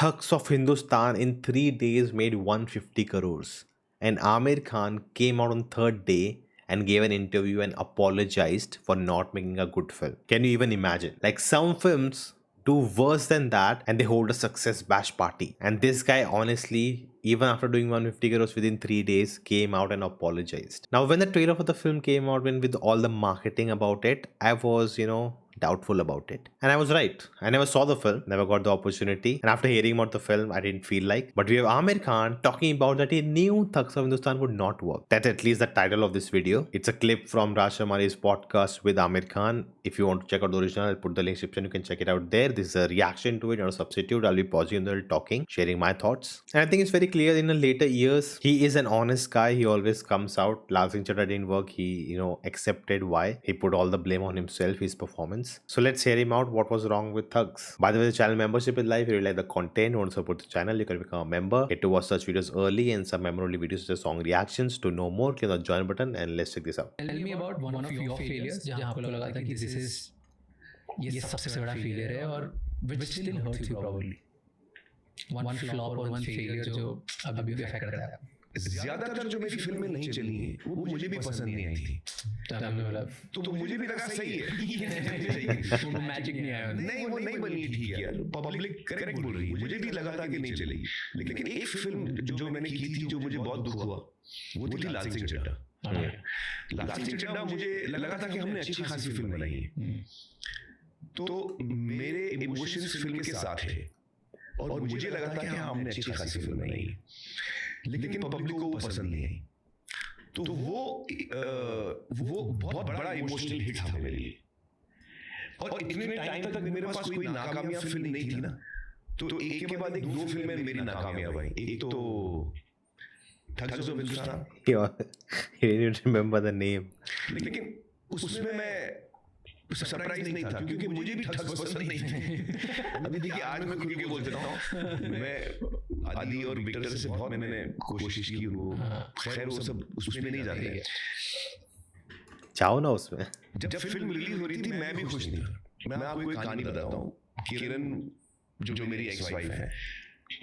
Thugs of Hindustan in 3 days made 150 crores. And Amir Khan came out on third day and gave an interview and apologized for not making a good film. Can you even imagine? Like some films do worse than that and they hold a success bash party. And this guy honestly, even after doing 150 crores within 3 days, came out and apologized. Now when the trailer for the film came out, when with all the marketing about it, I was, doubtful about it. And I was right. I never saw the film, never got the opportunity. And after hearing about the film, I didn't feel like. But we have Amir Khan talking about that he knew Thugs of Hindustan would not work. That's at least the title of this video. It's a clip from Raj Shamari's podcast with Amir Khan. If you want to check out the original, I'll put the link description. You can check it out there. This is a reaction to it, not a substitute. I'll be pausing in the middle talking, sharing my thoughts. And I think it's very clear in the later years, he is an honest guy. He always comes out. Lal Singh Chaddha didn't work. He, accepted why. He put all the blame on himself, his performance. So let's hear him out. What was wrong with Thugs? By the way, the channel membership is live. If you like the content, want to support the channel, you can become a member. Get to watch such videos early and some memorable videos such as song reactions. To know more, click on the join button and let's check this out. Tell me about one of your failures जहाँ आपको लगा था कि this is ये सबसे बड़ा failure है और which still hurts you probably. One flop or one failure जो अभी भी affect करता है. ज्यादातर जो मेरी फिल्में नहीं चली हैं वो मुझे भी पसंद नहीं आई थी, तो मुझे भी लगा सही है। वो मैजिक नहीं आया, नहीं वो नहीं बनी ठीक है, पब्लिक करेक्ट बोल रही है, मुझे भी लगा था कि नहीं चलेगी, लेकिन एक फिल्म जो मैंने की थी जो मुझे बहुत दुख हुआ वो थी लाल सिंह चड्ढा। लाल सिंह चड्ढा मुझे लगा था कि हमने अच्छी खासी फिल्म बनाई है, तो मेरे इमोशंस फिल्म के साथ थे और मुझे लगा था कि हाँ हमने अच्छी खासी फिल्म बनाई है, लेकिन पब्लिक को वो पसंद नहीं आई, तो वो बहुत बड़ा इमोशनल हिट था मेरे लिए। और इतने टाइम तक मेरे पास कोई नाकामयाब फिल्म नहीं थी ना, तो एक के बाद एक दो फिल्में मेरी नाकामयाब आई। एक तो thugs of Hindustan, You didn't remember the name. लेकिन उसमें मैं सरप्राइज नहीं था क्योंकि मुझे भी ठग्स पसंद नहीं थे। अभी देखिए आज मैं खुल के बोल देता हूँ, मैं आदि और विक्टर से बहुत मैंने कोशिश की, उनको खैर वो सब उसमें नहीं जाते। जाओ ना उसमें। जब फिल्म रिलीज हो रही थी मैं भी खुश नहीं था। मैं आपको एक कहानी बताता हूँ। किरण जो मेरी एक्स वाइफ है,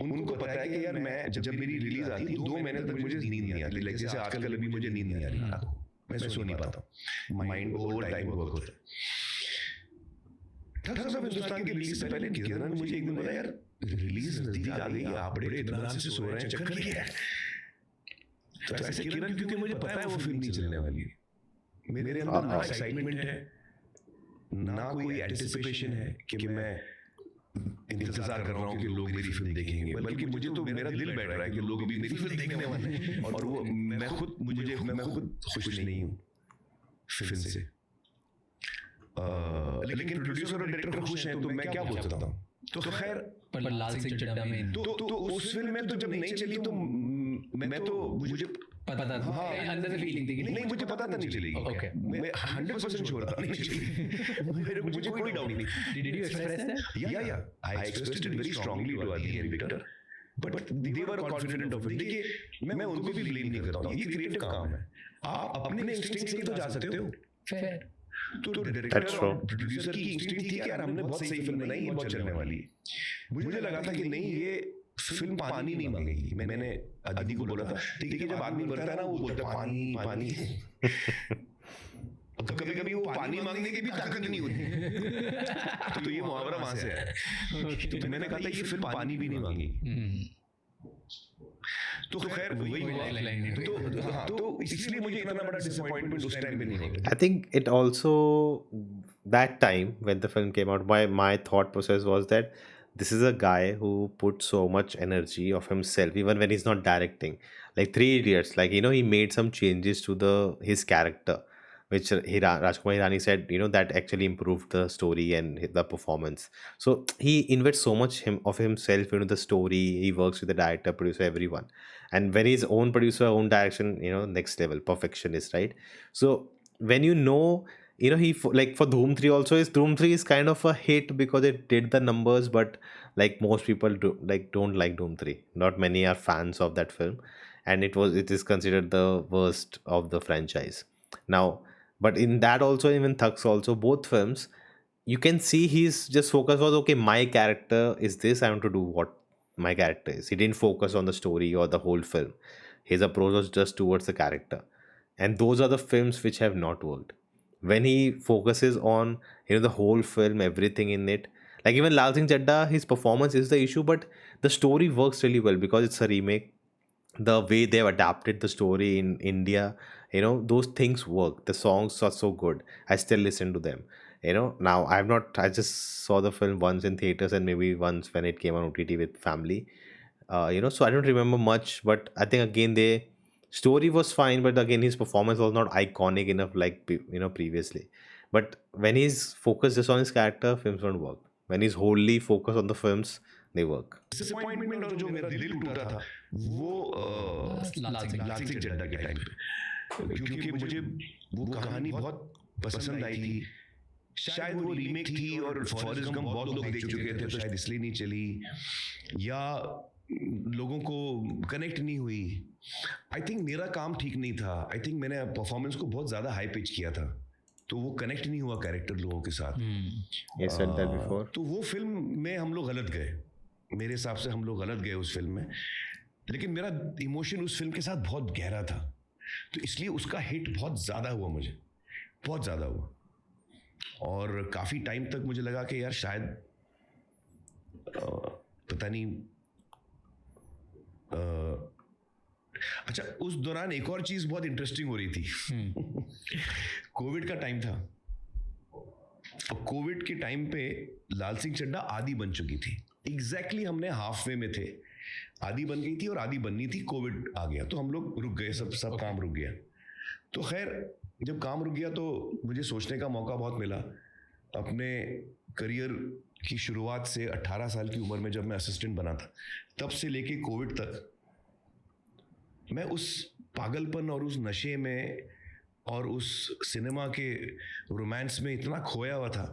उनको पता है कि यार मैं जब मेरी रिलीज आती है 2 महीने तक मुझे नींद नहीं आती, लाइक जैसे आजकल अभी मुझे नींद नहीं आ रही है, मैं सो नहीं पाता, माइंड ओवर टाइम वर्क होता है। ठग्स ऑफ हिंदुस्तान की रिलीज से पहले किरण ने मुझे एक दिन बोला, यार रिलीज नजदीक आ गई, आप बड़े इत्मीनान से सो रहे हैं, चक्कर क्या है? तो ऐसे किरण, क्योंकि मुझे पता है वो फिल्म नहीं चलने वाली है, मेरे अंदर ना एक्साइटमेंट है ना कोई एंटिसिपेशन है कि मैं इंतजार कर रहा हूँ कि लोग मेरी फिल्म देखेंगे, बल्कि मुझे तो मेरा दिल बैठ रहा है कि लोग भी मेरी फिल्म देखने वाले हैं, और वो मैं खुद खुश नहीं हूँ फिल्म से। लेकिन प्रोड्यूसर और डायरेक्टर खुश हैं, तो मैं क्या बोल सकता हूँ। तो खैर पर लाल सिंह चड्ढा में तो उस फिल्म में तो जब नहीं चली तो मुझे पता था, अंदर से फीलिंग थी कि नहीं, मुझे पता था नहीं चलेगी। ओके, मैं 100% श्योर था नहीं चलेगी, मुझे कोई डाउट नहीं। Did you express that? या I expressed it very strongly to Adi and Victor, but they were confident of it. देखिए मैं उनको भी ब्लेम नहीं करता हूँ, ये क्रिएटिव काम है, आप अपने इंस्टिंक्ट से तो जा सकते हो। फेयर। तो डायरेक्टर और प्रोड्यूसर की इंस्टिंक्ट थी कि यार हमने बहुत सही फिल्म बनाई, ये बहुत चलने वाली है। मुझे लगा था कि नहीं, ये फिल्म पानी नहीं मांगेगी। मैंने आदि को बोला था, ठीक है जब आदमी मरता है ना वो बोलता है पानी पानी, तो कभी कभी वो पानी मांगने की भी ताकत नहीं होती, तो ये मुहावरा वहां से है। तो मैंने कहा था ये फिल्म पानी भी नहीं मांगेगी, तो खैर वही हुआ। तो इसलिए मुझे इतना बड़ा डिसअपॉइंटमेंट उस टाइम पे नहीं हुआ। I think it also, that time when the film came out, my thought process was that this is a guy who put so much energy of himself even when he's not directing. Like Three Idiots, like he made some changes to his character, which Rajkumar Hirani said that actually improved the story and the performance. So he invests so much of himself into the story. He works with the director, producer, everyone, and when he's own producer, own direction, next level perfectionist, right? So when he like for Dhoom 3 also, is Dhoom 3 is kind of a hit because it did the numbers, but like most people don't like Dhoom 3. Not many are fans of that film, and it is considered the worst of the franchise now. But in that also, even Thugs also, both films, you can see he's just focused was, okay, my character is this, I want to do what my character is. He didn't focus on the story or the whole film. His approach was just towards the character. And those are the films which have not worked. When he focuses on, the whole film, everything in it, like even Lal Singh Chaddha, his performance is the issue, but the story works really well because it's a remake. The way they've adapted the story in India, those things work. The songs are so good. I still listen to them. Now I just saw the film once in theaters and maybe once when it came on OTT with family. So I don't remember much, but I think again the story was fine, but again his performance was not iconic enough like previously. But when he's focused just on his character, films don't work. When he's wholly focused on the films, they work. Disappointment और जो मेरा दिल टूटा था वो लाल सिंह चड्ढा के time पे, क्योंकि मुझे वो कहानी बहुत पसंद आई थी। शायद वो रीमेक थी और फॉरेस्ट गंप बहुत लोग देख चुके थे, तो शायद इसलिए नहीं चली या लोगों को कनेक्ट नहीं हुई। आई थिंक मेरा काम ठीक नहीं था। आई थिंक मैंने परफॉर्मेंस को बहुत ज़्यादा हाई पिच किया था, तो वो कनेक्ट नहीं हुआ कैरेक्टर लोगों के साथ। You said that before. तो वो फिल्म में हम लोग गलत गए, मेरे हिसाब से हम लोग गलत गए उस फिल्म में। लेकिन मेरा इमोशन उस फिल्म के साथ बहुत गहरा था, तो इसलिए उसका हिट बहुत ज़्यादा हुआ, मुझे बहुत ज़्यादा हुआ। और काफ़ी टाइम तक मुझे लगा कि यार शायद पता नहीं। अच्छा, उस दौरान एक और चीज़ बहुत इंटरेस्टिंग हो रही थी। कोविड का टाइम था, और कोविड के टाइम पे लाल सिंह चड्ढा आदि बन चुकी थी। एग्जैक्टली हमने हाफ वे में थे, आदि बन गई थी और आदि बननी थी, कोविड आ गया तो हम लोग रुक गए, सब काम रुक गया। तो खैर जब काम रुक गया तो मुझे सोचने का मौका बहुत मिला। अपने करियर की शुरुआत से 18 साल की उम्र में जब मैं असिस्टेंट बना था, तब से लेके कोविड तक मैं उस पागलपन और उस नशे में और उस सिनेमा के रोमांस में इतना खोया हुआ था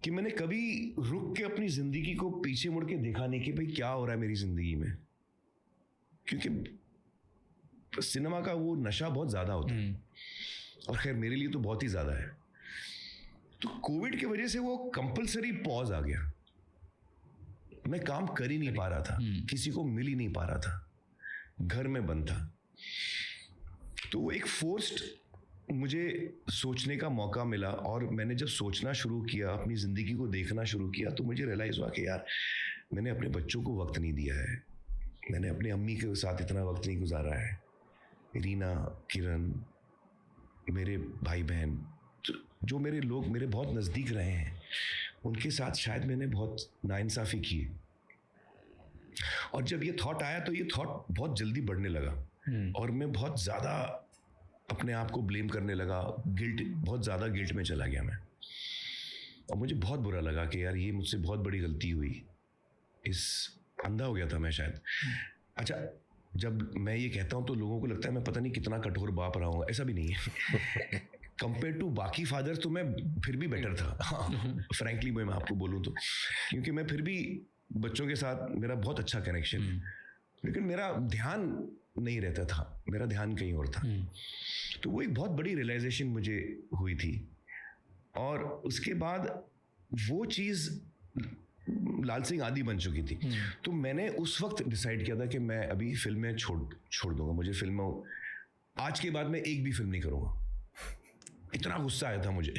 कि मैंने कभी रुक के अपनी ज़िंदगी को पीछे मुड़ के देखा नहीं कि भाई क्या हो रहा है मेरी ज़िंदगी में, क्योंकि सिनेमा का वो नशा बहुत ज़्यादा होता है, और खैर मेरे लिए तो बहुत ही ज़्यादा है। तो कोविड की वजह से वो कंपलसरी पॉज आ गया। मैं काम कर ही नहीं पा रहा था, किसी को मिल ही नहीं पा रहा था, घर में बंद था। तो वो एक फोर्स्ड मुझे सोचने का मौका मिला, और मैंने जब सोचना शुरू किया, अपनी ज़िंदगी को देखना शुरू किया, तो मुझे रियलाइज़ हुआ कि यार मैंने अपने बच्चों को वक्त नहीं दिया है, मैंने अपने अम्मी के साथ इतना वक्त नहीं गुजारा है, रीना, किरण, मेरे भाई बहन, जो मेरे लोग मेरे बहुत नज़दीक रहे हैं, उनके साथ शायद मैंने बहुत नाइंसाफ़ी की। और जब ये थॉट आया तो ये थॉट बहुत जल्दी बढ़ने लगा, और मैं बहुत ज़्यादा अपने आप को ब्लेम करने लगा, बहुत ज़्यादा गिल्ट में चला गया मैं। और मुझे बहुत बुरा लगा कि यार ये मुझसे बहुत बड़ी गलती हुई, अंधा हो गया था मैं शायद। अच्छा, जब मैं ये कहता हूँ तो लोगों को लगता है मैं पता नहीं कितना कठोर बाप रहा हूँ, ऐसा भी नहीं है। कंपेयर टू बाकी फादर्स तो मैं फिर भी बेटर था, फ्रैंकली मैं आपको बोलूँ तो, क्योंकि मैं फिर भी बच्चों के साथ मेरा बहुत अच्छा कनेक्शन है, लेकिन मेरा ध्यान नहीं रहता था, मेरा ध्यान कहीं और था। तो वो एक बहुत बड़ी रियलाइजेशन मुझे हुई थी, और उसके बाद वो चीज़ लाल सिंह आदि बन चुकी थी। तो मैंने उस वक्त डिसाइड किया था कि मैं अभी फिल्में छोड़ दूंगा। मुझे फिल्मों आज के बाद मैं एक भी फिल्म नहीं करूँगा। इतना गुस्सा आया था मुझे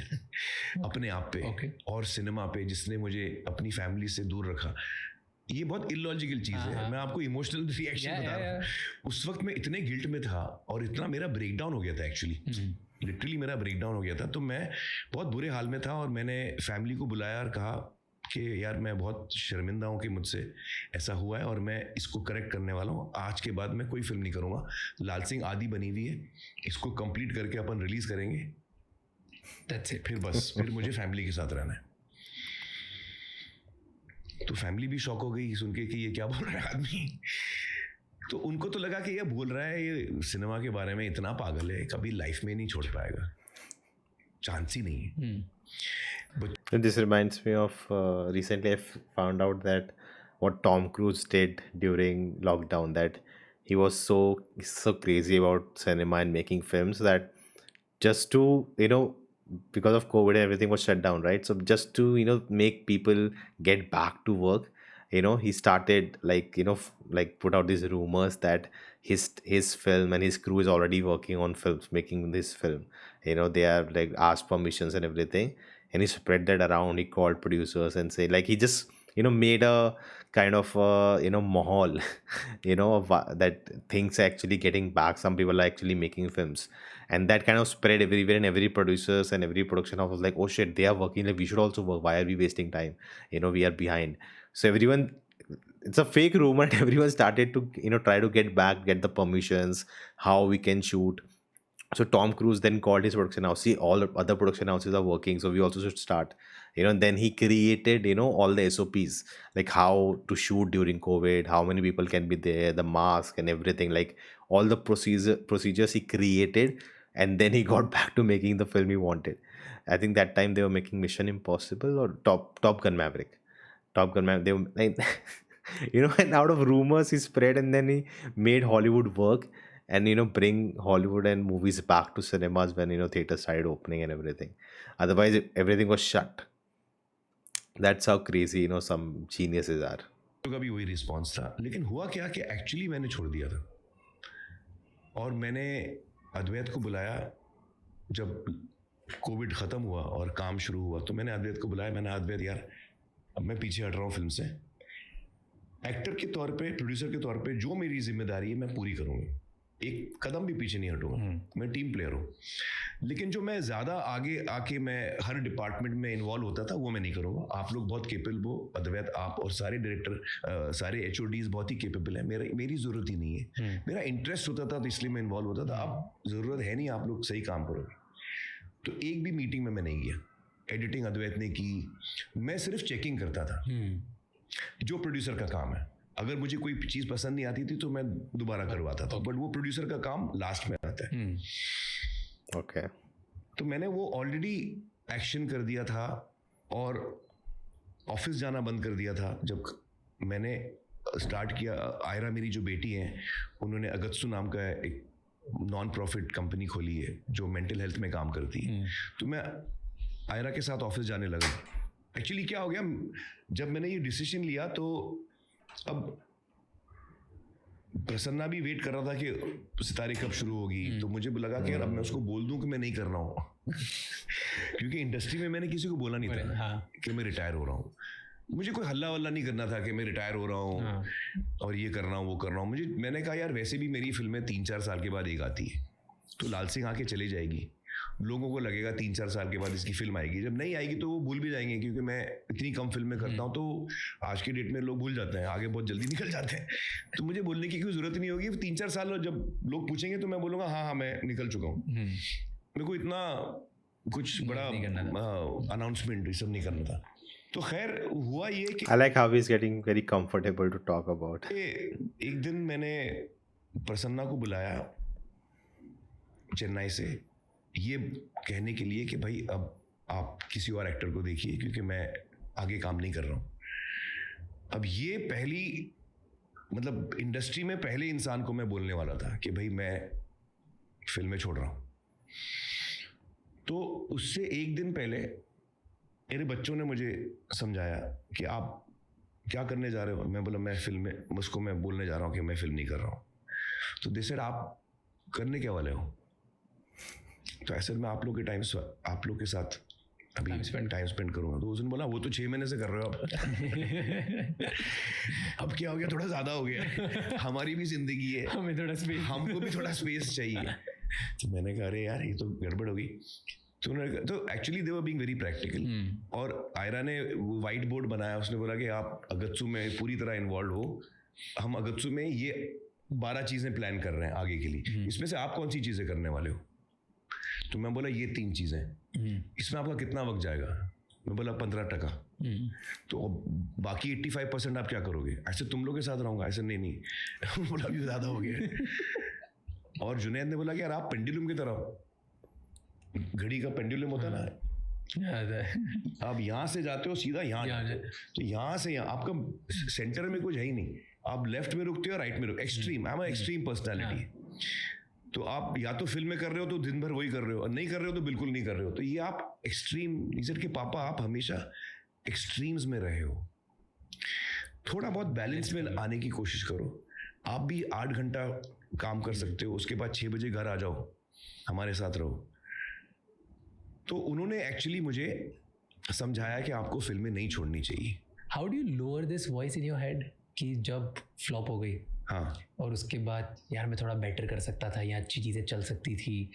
अपने आप पे और सिनेमा पे, जिसने मुझे अपनी फैमिली से दूर रखा। ये बहुत इलॉजिकल चीज़ है, मैं आपको इमोशनल रिएक्शन बता रहा हूँ। उस वक्त मैं इतने गिल्ट में था और इतना मेरा ब्रेकडाउन हो गया था, एक्चुअली लिटरली मेरा ब्रेकडाउन हो गया था। तो मैं बहुत बुरे हाल में था, और मैंने फैमिली को बुलाया और कहा कि यार मैं बहुत शर्मिंदा हूँ कि मुझसे ऐसा हुआ है, और मैं इसको करेक्ट करने वाला हूँ। आज के बाद मैं कोई फिल्म नहीं करूँगा। लाल सिंह आदि बनी हुई है, इसको कंप्लीट करके अपन रिलीज़ करेंगे, फिर मुझे फैमिली के साथ रहना है। तो फैमिली भी शॉक हो गई सुन के कि ये क्या बोल रहा है आदमी। तो उनको तो लगा कि ये बोल रहा है, ये सिनेमा के बारे में इतना पागल है, कभी लाइफ में नहीं छोड़ पाएगा, चांस ही नहीं है। But this reminds me of recently I found out that what Tom Cruise did during lockdown, that he was so crazy about cinema and making films that just to because of COVID everything was shut down, right? So just to make people get back to work, he started like like put out these rumors that his film and his crew is already working on films, making this film. They are like asked permissions and everything, and he spread that around. He called producers and say like he just made a kind of mahal that things are actually getting back. Some people are actually making films, and that kind of spread everywhere, and every producers and every production house was like, oh shit, they are working, like we should also work, why are we wasting time, we are behind. So everyone, it's a fake rumor, and everyone started to try to get the permissions, how we can shoot. So Tom Cruise then called his production house. See, all the other production houses are working, so we also should start. And then he created, all the SOPs, like how to shoot during COVID, how many people can be there, the mask and everything, like all the procedures he created, and then he got back to making the film he wanted. I think that time they were making Mission Impossible or Top Gun Maverick. Top Gun Maverick. They were like, and out of rumors he spread, and then he made Hollywood work, and bring Hollywood and movies back to cinemas when theaters started opening and everything. Otherwise, everything was shut. That's how crazy some geniuses are. का भी वही response था, लेकिन हुआ क्या कि actually मैंने छोड़ दिया था और मैंने अद्वैत को बुलाया जब कोविड ख़त्म हुआ और काम शुरू हुआ। तो मैंने अद्वैत को बुलाया, मैंने अद्वैत यार अब मैं पीछे हट रहा हूँ फिल्म से, एक्टर के तौर पे, प्रोड्यूसर के तौर पे जो मेरी जिम्मेदारी है मैं पूरी करूँगा, एक कदम भी पीछे नहीं हटूंगा, मैं टीम प्लेयर हूँ। लेकिन जो मैं ज़्यादा आगे आके मैं हर डिपार्टमेंट में इन्वॉल्व होता था वो मैं नहीं करूँगा। आप लोग बहुत केपेबल हो, अद्वैत आप और सारे डायरेक्टर, सारे HODs बहुत ही केपेबल हैं, मेरी ज़रूरत ही नहीं है। मेरा इंटरेस्ट होता था तो इसलिए मैं इन्वॉल्व होता था। अब ज़रूरत है नहीं, आप लोग सही काम करोगे। तो एक भी मीटिंग में मैं नहीं गया, एडिटिंग अद्वैत ने की, मैं सिर्फ चेकिंग करता था जो प्रोड्यूसर का काम है। अगर मुझे कोई चीज़ पसंद नहीं आती थी तो मैं दोबारा करवाता था, बट वो प्रोड्यूसर का काम लास्ट में आता है। ओके। तो मैंने वो ऑलरेडी एक्शन कर दिया था और ऑफिस जाना बंद कर दिया था जब मैंने स्टार्ट किया। आयरा मेरी जो बेटी है, उन्होंने अगत्सु नाम का एक नॉन प्रॉफिट कंपनी खोली है जो मेंटल हेल्थ में काम करती है। तो मैं आयरा के साथ ऑफिस जाने लगा। एक्चुअली क्या हो गया, जब मैंने ये डिसीजन लिया तो अब प्रसन्ना भी वेट कर रहा था कि सितारे कब शुरू होगी। तो मुझे लगा कि यार अब मैं उसको बोल दूं कि मैं नहीं कर रहा हूँ क्योंकि इंडस्ट्री में मैंने किसी को बोला नहीं था कि मैं रिटायर हो रहा हूँ। मुझे कोई हल्ला वल्ला नहीं करना था कि मैं रिटायर हो रहा हूँ और ये कर रहा हूँ वो कर रहा हूँ। मैंने कहा यार वैसे भी मेरी फिल्में 3-4 साल के बाद एक आती है, तो लाल सिंह आके चली जाएगी, लोगों को लगेगा 3-4 साल के बाद इसकी फिल्म आएगी, जब नहीं आएगी तो वो भूल भी जाएंगे, क्योंकि मैं इतनी कम फिल्में करता हूँ तो आज की डेट में लोग भूल जाते हैं, आगे बहुत जल्दी निकल जाते हैं। तो मुझे बोलने की कोई ज़रूरत नहीं होगी। 3-4 साल जब लोग पूछेंगे तो मैं बोलूँगा हाँ मैं निकल चुका हूँ। मेरे को इतना कुछ बड़ा अनाउंसमेंट ये सब नहीं करना था। तो खैर हुआ ये कि I like how he's getting very comfortable to talk about. एक दिन मैंने प्रसन्ना को बुलाया चेन्नई से, ये कहने के लिए कि भाई अब आप किसी और एक्टर को देखिए क्योंकि मैं आगे काम नहीं कर रहा हूँ। अब ये पहली मतलब इंडस्ट्री में पहले इंसान को मैं बोलने वाला था कि भाई मैं फिल्में छोड़ रहा हूँ। तो उससे एक दिन पहले मेरे बच्चों ने मुझे समझाया कि आप क्या करने जा रहे हो। मैं बोला मैं फिल्में, उसको मैं बोलने जा रहा हूँ कि मैं फिल्म नहीं कर रहा हूँ। तो दे सेड आप करने क्या वाले हो। तो ऐसे मैं आप लोग के साथ अभी टाइम स्पेंड करूँगा। तो उसने बोला वो तो 6 महीने से कर रहे हो अब क्या हो गया, थोड़ा ज़्यादा हो गया, हमारी भी जिंदगी है, हमें थोड़ा स्पेस, हमको भी थोड़ा स्पेस चाहिए। तो मैंने कहा अरे यार ये तो गड़बड़ होगी। तो उन्होंने तो actually they were being very practical. और आयरा ने वाइट बोर्ड बनाया, उसने बोला कि आप अगत्सु में पूरी तरह इन्वॉल्व हो, हम अगत्सु में ये 12 चीज़ें प्लान कर रहे हैं आगे के लिए, इसमें से आप कौन सी चीज़ें करने वाले हो। तो मैं बोला ये 3 चीज़ें, इसमें आपका कितना वक्त जाएगा। मैं बोला 15%। तो बाकी 85% आप क्या करोगे। ऐसे तुम लोग के साथ रहूँगा। ऐसे नहीं बोला अभी ज़्यादा हो गया। और जुनैद ने बोला कि यार आप पेंडुलम की तरह हो, घड़ी का पेंडुलम होता है ना, आप यहाँ से जाते हो सीधा यहाँ जाते हो, तो यहाँ से यहाँ आपका सेंटर में कुछ है ही नहीं, आप लेफ्ट में रुकते हो राइट में रुकते। Extreme, I am extreme personality. तो आप या तो फिल्म में कर रहे हो तो दिन भर वही कर रहे हो, और नहीं कर रहे हो तो बिल्कुल नहीं कर रहे हो। तो ये आप एक्सट्रीम, टीचर के पापा आप हमेशा एक्सट्रीम्स में रहे हो। थोड़ा बहुत बैलेंस में आने की कोशिश करो। आप भी 8 घंटा काम कर सकते हो, उसके बाद 6 बजे घर आ जाओ, हमारे साथ रहो। तो उन्होंने एक्चुअली मुझे समझाया कि आपको फिल्में नहीं छोड़नी चाहिए। How do you lower this voice in your head कि जब फ्लॉप हो गई हाँ, और उसके बाद यार मैं थोड़ा बेटर कर सकता था या अच्छी चीज़ें चल सकती थी,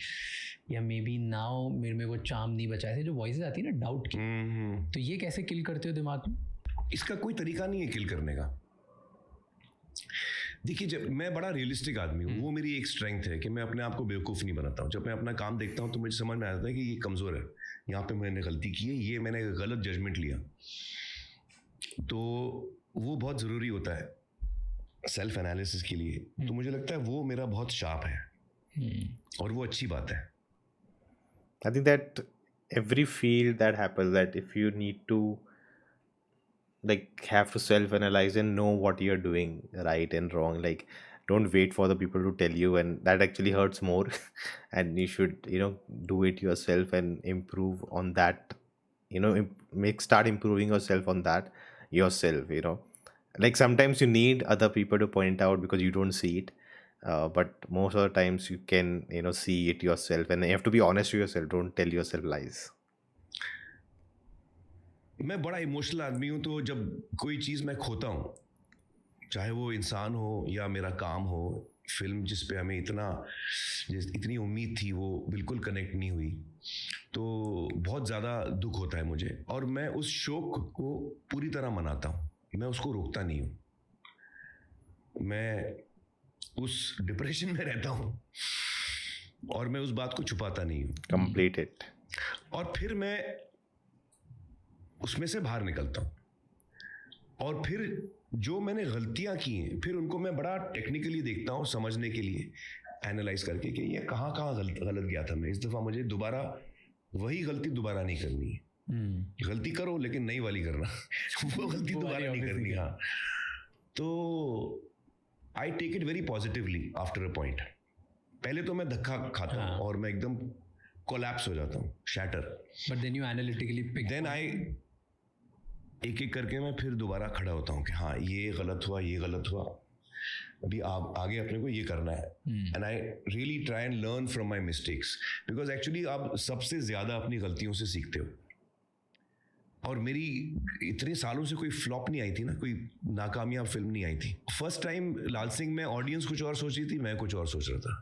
या मे बी नाउ मेरे में वो चार्म नहीं बचा, ऐसे जो वॉइसेस आती है ना डाउट की, तो ये कैसे किल करते हो दिमाग में? इसका कोई तरीका नहीं है किल करने का। देखिए, जब मैं बड़ा रियलिस्टिक आदमी हूँ, वो मेरी एक स्ट्रेंथ है कि मैं अपने आप को बेवकूफ़ नहीं बनाता हूँ। जब मैं अपना काम देखता हूँ तो मुझे समझ में आता है कि ये कमज़ोर है, यहाँ पे मैंने गलती की है, ये मैंने गलत जजमेंट लिया। तो वो बहुत ज़रूरी होता है सेल्फ एनालिसिस के लिए। तो मुझे लगता है वो मेरा बहुत शार्प है और वो अच्छी बात है। I think that every field that happens, that if you need to like have to self-analyze and know what you're doing right and wrong, like don't wait for the people to tell you, and that actually hurts more. And you should, do it yourself and improve on that, start improving yourself on that yourself. Like sometimes you need other people to point out because you don't see it, but most of the times you can, see it yourself, and you have to be honest to yourself. Don't tell yourself lies. मैं बड़ा emotional आदमी हूँ, तो जब कोई चीज़ मैं खोता हूँ, चाहे वो इंसान हो या मेरा काम हो, फिल्म जिस पे हमें इतनी उम्मीद थी वो बिल्कुल कनेक्ट नहीं हुई, तो बहुत ज़्यादा दुख होता है मुझे। और मैं उस शोक को पूरी तरह मनाता हूँ, मैं उसको रोकता नहीं हूँ। मैं उस डिप्रेशन में रहता हूँ और मैं उस बात को छुपाता नहीं हूँ। Complete it. और फिर मैं उसमें से बाहर निकलता हूँ, और फिर जो मैंने गलतियाँ की हैं, फिर उनको मैं बड़ा टेक्निकली देखता हूँ, समझने के लिए एनालाइज करके कि ये कहाँ कहाँ गलत गया था मैं। इस दफ़ा मुझे दोबारा वही गलती दोबारा नहीं करनी है। गलती करो लेकिन नई वाली करना। वो गलती दोबारा नहीं करनी। हाँ, तो I take it very positively after a point. पहले तो मैं धक्का खाता हूँ और मैं एकदम कोलैप्स हो जाता हूँ, shatter. But then you analytically pick, then I एक एक करके मैं फिर दोबारा खड़ा होता हूँ कि हाँ, ये गलत हुआ, ये गलत हुआ, अभी आगे अपने को ये करना है। And I really try and learn from my mistakes, because actually आप सबसे ज़्यादा अपनी गलतियों से सीखते हो। और मेरी इतने सालों से कोई फ्लॉप नहीं आई थी ना, कोई नाकामयाब फिल्म नहीं आई थी। फर्स्ट टाइम लाल सिंह में ऑडियंस कुछ और सोच रही थी, मैं कुछ और सोच रहा था,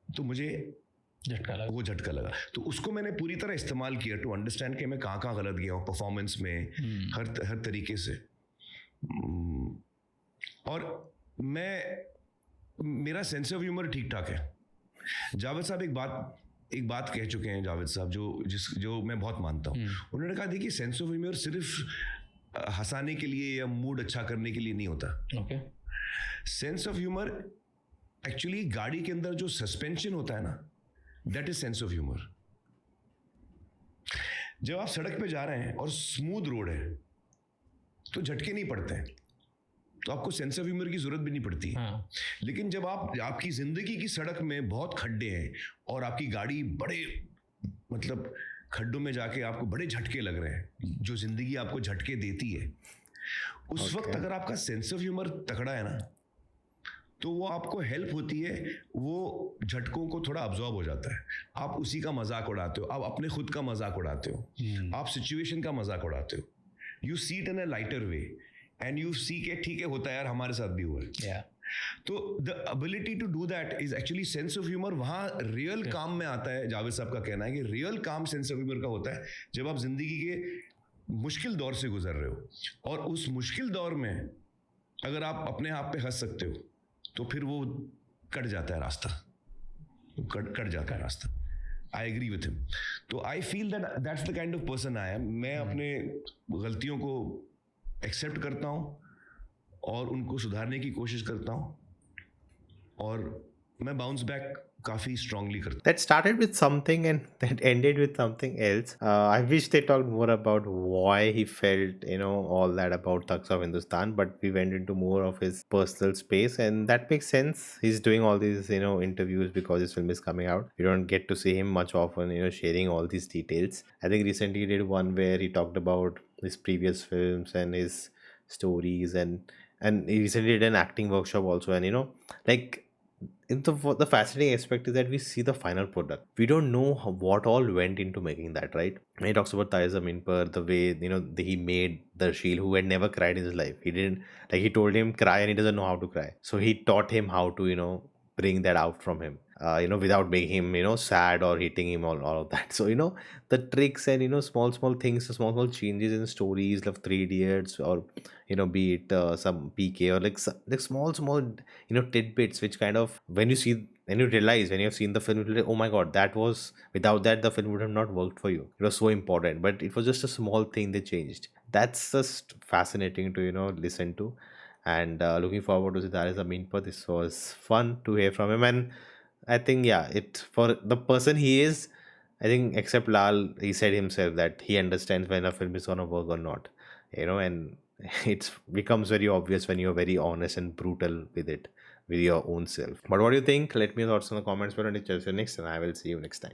तो मुझे वो झटका लगा। तो उसको मैंने पूरी तरह इस्तेमाल किया टू अंडरस्टैंड कि मैं कहाँ कहाँ गलत गया हूँ परफॉर्मेंस में, हर तरीके से। और मेरा सेंस ऑफ ह्यूमर ठीक ठाक है। जावेद साहब एक बात कह चुके हैं, जावेद साहब, जो मैं बहुत मानता हूँ। उन्होंने कहा, देखिए, सेंस ऑफ ह्यूमर सिर्फ हंसाने के लिए या मूड अच्छा करने के लिए नहीं होता। सेंस ऑफ ह्यूमर एक्चुअली गाड़ी के अंदर जो सस्पेंशन होता है ना, that is sense of humour. जब आप सड़क पे जा रहे हैं और स्मूथ रोड है तो झटके नहीं पड़ते हैं, तो आपको सेंस ऑफ ह्यूमर की जरूरत भी नहीं पड़ती। लेकिन जब आपकी जिंदगी की सड़क में बहुत खड्डे हैं और आपकी गाड़ी बड़े मतलब खड्डों में जाके आपको बड़े झटके लग रहे हैं, जो जिंदगी आपको झटके देती है, उस वक्त अगर आपका सेंस ऑफ ह्यूमर तगड़ा है ना, तो वो आपको हेल्प होती है, वो झटकों को थोड़ा अब्जॉर्ब हो जाता है। आप उसी का मजाक उड़ाते हो, आप अपने खुद का मजाक उड़ाते हो, आप सिचुएशन का मजाक उड़ाते हो। You see it in a lighter way and you see के ठीक है, होता है यार, हमारे साथ भी हुआ है। तो the ability to do that is actually sense of humour. वहाँ रियल काम में आता है। जावेद साहब का कहना है कि रियल काम सेंस ऑफ ह्यूमर का होता है जब आप जिंदगी के मुश्किल दौर से गुजर रहे हो, और उस मुश्किल दौर में अगर आप अपने आप पे हंस सकते हो तो फिर वो कट जाता है रास्ता, कट जाता है रास्ता। I agree with him. तो I feel that's the kind of person I am. मैं अपने गलतियों को एक्सेप्ट करता हूँ और उनको सुधारने की कोशिश करता हूँ, और मैं बाउंस बैक काफी स्ट्रांगली करता हूँ। That started with something and that ended with something else. I wish they talked more about why he felt, all that about Thugs of Hindustan, but we went into more of his personal space, and that makes sense. He's doing all these, interviews because his film is coming out. You don't get to see him much often, sharing all these details. I think recently he did one where he talked about his previous films and his stories, and he recently did an acting workshop also. And like, the fascinating aspect is that we see the final product. We don't know what all went into making that, right? When he talks about Taiza Minpur, the way he made the Shield, who had never cried in his life. He didn't, like, he told him cry and he doesn't know how to cry, so he taught him how to bring that out from him, without making him sad or hitting him, all of that. So the tricks and small things, small changes in stories of Three Idiots, or be it some PK, or like like small tidbits, which kind of, when you see, when you realize, when you have seen the film, you're like, oh my god, that was, without that the film would have not worked for you. It was so important, but it was just a small thing they changed. That's just fascinating to listen to. And looking forward to that as a main part. This was fun to hear from him. And I think, yeah, it, for the person he is, I think, except Lal, he said himself that he understands when a film is gonna work or not. And it becomes very obvious when you're very honest and brutal with it, with your own self. But what do you think? Let me know thoughts in the comments below, and next, and I will see you next time.